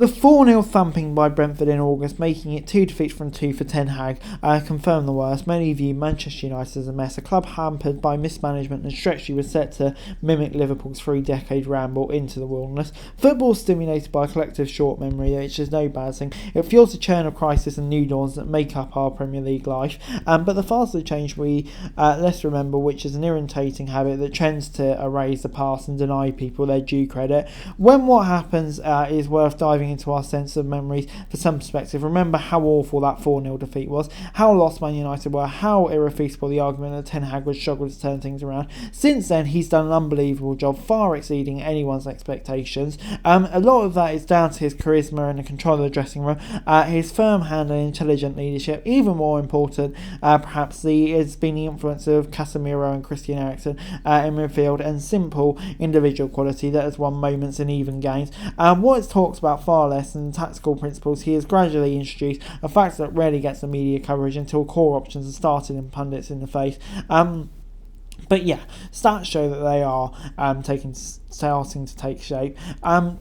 The 4-0 thumping by Brentford in August, making it 2 defeats from 2 for Ten Hag, confirmed the worst. Many view Manchester United as a mess, a club hampered by mismanagement and stretchy was set to mimic Liverpool's 3-decade ramble into the wilderness. Football stimulated by a collective short memory, which is no bad thing. It fuels the churn of crisis and new dawns that make up our Premier League life. But the faster the change we less remember, which is an irritating habit that tends to erase the past and deny people their due credit. When what happens is worth diving into our sense of memories for some perspective. Remember how awful that 4-0 defeat was, how lost Man United were, how irrefutable the argument that Ten Hag would struggle to turn things around. Since then, he's done an unbelievable job, far exceeding anyone's expectations. A lot of that is down to his charisma and the control of the dressing room, his firm hand and intelligent leadership. Even more important, perhaps, has been the influence of Casemiro and Christian Eriksen in midfield, and simple individual quality that has won moments in even games. What it talks about far less than tactical principles he has gradually introduced, a fact that rarely gets the media coverage until core options are started and pundits in the face. But yeah, stats show that they are starting to take shape.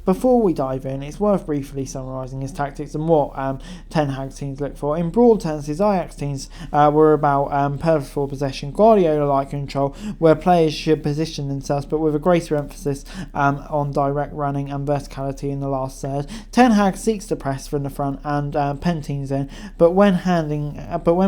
Before we dive in, it's worth briefly summarising his tactics and what Ten Hag teams look for. In broad terms, his Ajax teams were about purposeful possession, Guardiola-like control, where players should position themselves, but with a greater emphasis on direct running and verticality in the last third. Ten Hag seeks to press from the front and pen teams in, but when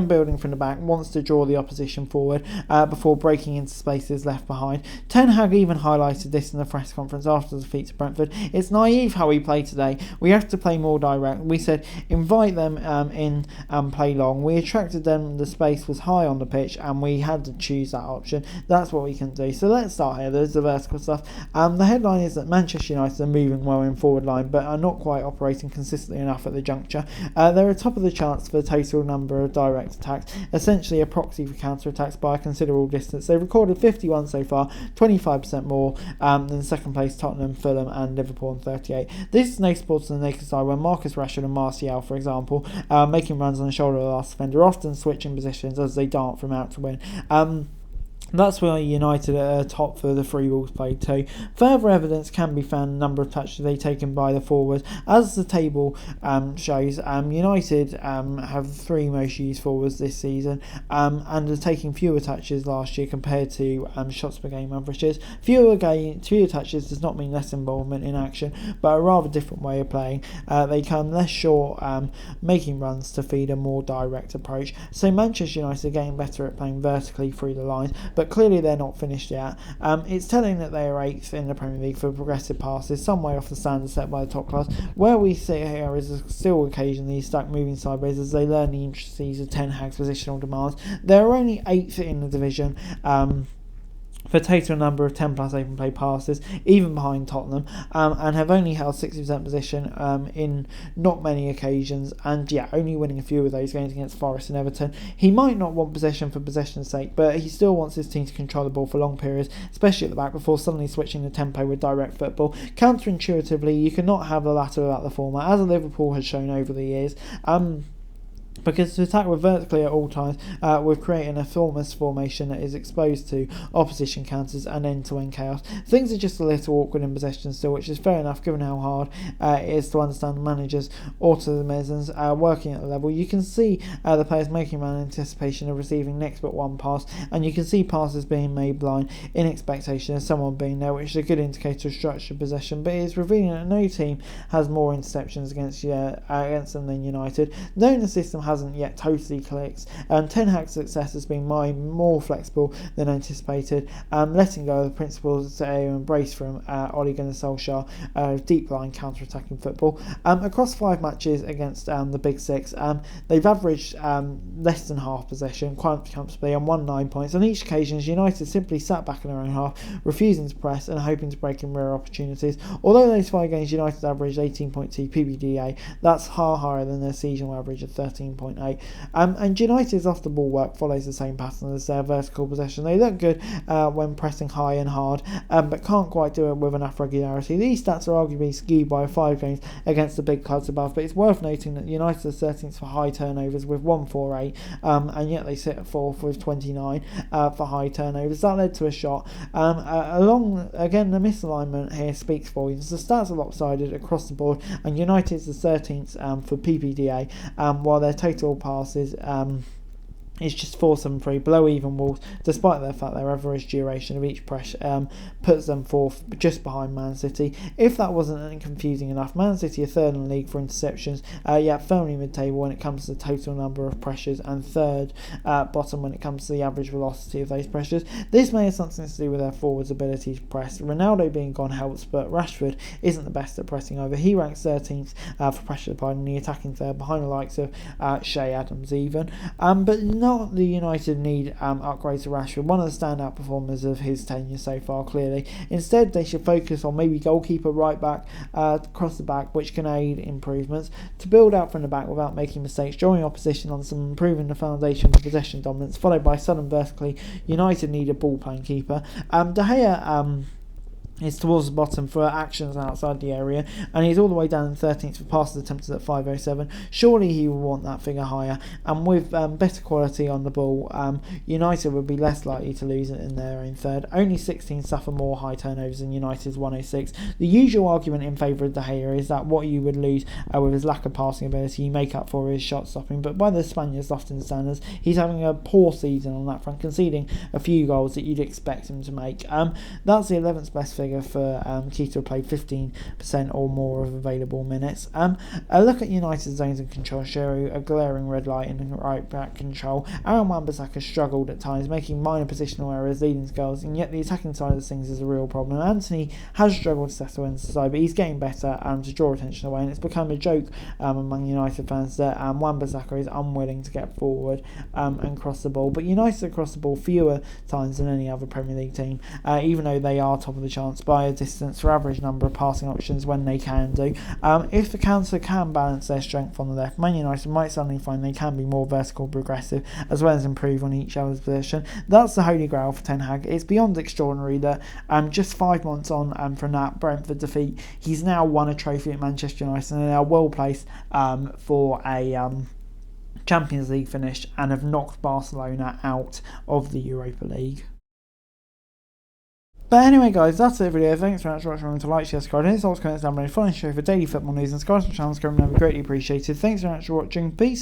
building from the back, wants to draw the opposition forward before breaking into spaces left behind. Ten Hag even highlighted this in the press conference after the defeat to Brentford. It's naive how we play today. We have to play more direct. We said invite them in and play long. We attracted them. The space was high on the pitch and we had to choose that option. That's what we can do. So let's start here. There's the vertical stuff. The headline is that Manchester United are moving well in forward line but are not quite operating consistently enough at the juncture. They're top of the charts for the total number of direct attacks, essentially a proxy for counter-attacks by a considerable distance. They've recorded 51 so far, 25% more than second place Tottenham, Fulham and Liverpool on 38. This is noticeable to the naked eye when Marcus Rashford and Martial, for example, making runs on the shoulder of the last defender, often switching positions as they dart from out to win. That's why United are top for the free balls played too. Further evidence can be found in the number of touches they've taken by the forwards. As the table shows, United have 3 most used forwards this season and are taking fewer touches last year compared to shots per game averages. Fewer touches does not mean less involvement in action, but a rather different way of playing. They come less short, making runs to feed a more direct approach. So Manchester United are getting better at playing vertically through the lines, but clearly they're not finished yet. It's telling that they are 8th in the Premier League for progressive passes, some way off the standard set by the top class. Where we sit here is still occasionally stuck moving sideways as they learn the intricacies of Ten Hag's positional demands. They're only 8th in the division for total number of 10 plus open play passes, even behind Tottenham, and have only held 60% position in not many occasions, and only winning a few of those games against Forest and Everton. He might not want possession for possession's sake, but he still wants his team to control the ball for long periods, especially at the back, before suddenly switching the tempo with direct football. Counterintuitively, you cannot have the latter without the former, as Liverpool has shown over the years. Because to attack with vertically at all times, we're creating a Thomas formation that is exposed to opposition counters and end-to-end chaos. Things are just a little awkward in possession still, which is fair enough given how hard it is to understand the managers' automatisms working at the level. You can see the players making run in anticipation of receiving next but one pass, and you can see passes being made blind in expectation of someone being there, which is a good indicator of structured possession, but it is revealing that no team has more interceptions against them than United. Knowing the system hasn't yet totally clicked, and Ten Hag's success has been more flexible than anticipated, letting go of the principles that they embraced from Ole Gunnar Solskjaer, deep line counter-attacking football. Across 5 matches against the Big Six, they've averaged less than half possession quite comfortably and won 9 points. On each occasion, United simply sat back in their own half, refusing to press and hoping to break in rare opportunities. Although those 5 games United averaged 18.2 PBDA, that's far higher than their seasonal average of 13. 13.8. And United's off the ball work follows the same pattern as their vertical possession. They look good when pressing high and hard, but can't quite do it with enough regularity. These stats are arguably skewed by 5 games against the big clubs above, but it's worth noting that United are 13th for high turnovers with 148, and yet they sit at 4th with 29 for high turnovers. That led to a shot. Along, again, the misalignment here speaks volumes. The stats are lopsided across the board, and United's the 13th for PPDA, while their total passes is just 473, below even Wolves, despite the fact their average duration of each press puts them fourth, just behind Man City. If that wasn't confusing enough, Man City are third in the league for interceptions, yet firmly mid-table when it comes to the total number of pressures, and third bottom when it comes to the average velocity of those pressures. This may have something to do with their forwards' ability to press. Ronaldo being gone helps, but Rashford isn't the best at pressing either. He ranks 13th for pressure applied in the attacking third, behind the likes of Shea Adams even. But not the United need upgrades to Rashford, one of the standout performers of his tenure so far, clearly. Instead, they should focus on maybe goalkeeper, right back, across the back, which can aid improvements, to build out from the back without making mistakes, drawing opposition on some, improving the foundation for possession dominance, followed by sudden vertically. United need a ball-playing keeper. De Gea is towards the bottom for actions outside the area, and he's all the way down in 13th for passes attempted at 507. Surely he will want that figure higher, and with better quality on the ball, United would be less likely to lose it in their own third. Only 16 suffer more high turnovers than United's 106. The usual argument in favour of De Gea is that what you would lose with his lack of passing ability, you make up for his shot stopping, but by the Spaniards' often standards, he's having a poor season on that front, conceding a few goals that you'd expect him to make. That's the 11th best figure for Keita, played 15% or more of available minutes. A look at United's zones and control show a glaring red light in right back control. Aaron Wan-Bissaka struggled at times, making minor positional errors leading to goals, and yet the attacking side of things is a real problem. Anthony has struggled to settle into the side, but he's getting better to draw attention away, and it's become a joke among United fans that Wan-Bissaka is unwilling to get forward and cross the ball. But United across the ball fewer times than any other Premier League team, even though they are top of the chance by a distance for average number of passing options when they can do. If the counter can balance their strength on the left, Man United might suddenly find they can be more vertical progressive, as well as improve on each other's position. That's the holy grail for Ten Hag. It's beyond extraordinary that just 5 months on from that Brentford defeat, he's now won a trophy at Manchester United and are well placed for a Champions League finish, and have knocked Barcelona out of the Europa League. But anyway, guys, that's it for the video. Thanks very much for watching. Remember to like, share, subscribe, and hit the comments down below. Follow the show for daily football news and Sky channels. Would be greatly appreciated. Thanks very much for watching. Peace.